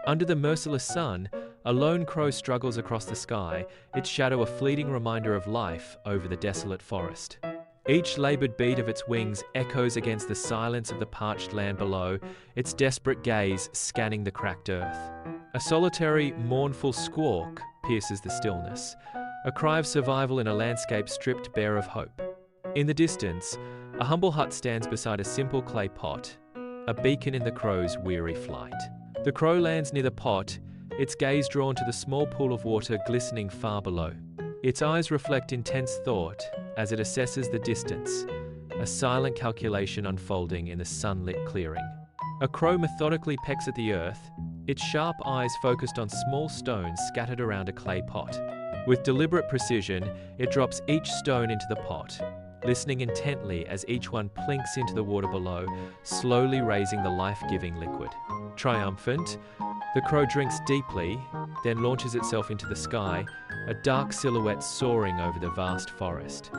Under the merciless sun, a lone crow struggles across the sky, its shadow a fleeting reminder of life over the desolate forest. Each labored beat of its wings echoes against the silence of the parched land below, its desperate gaze scanning the cracked earth. A solitary, mournful squawk pierces the stillness, a cry of survival in a landscape stripped bare of hope. In the distance, a humble hut stands beside a simple clay pot, a beacon in the crow's weary flight. The crow lands near the pot, its gaze drawn to the small pool of water glistening far below. Its eyes reflect intense thought as it assesses the distance, a silent calculation unfolding in the sunlit clearing. A crow methodically pecks at the earth, its sharp eyes focused on small stones scattered around a clay pot. With deliberate precision, it drops each stone into the pot, listening intently as each one plinks into the water below, slowly raising the life-giving liquid. Triumphant, the crow drinks deeply, then launches itself into the sky, a dark silhouette soaring over the vast forest.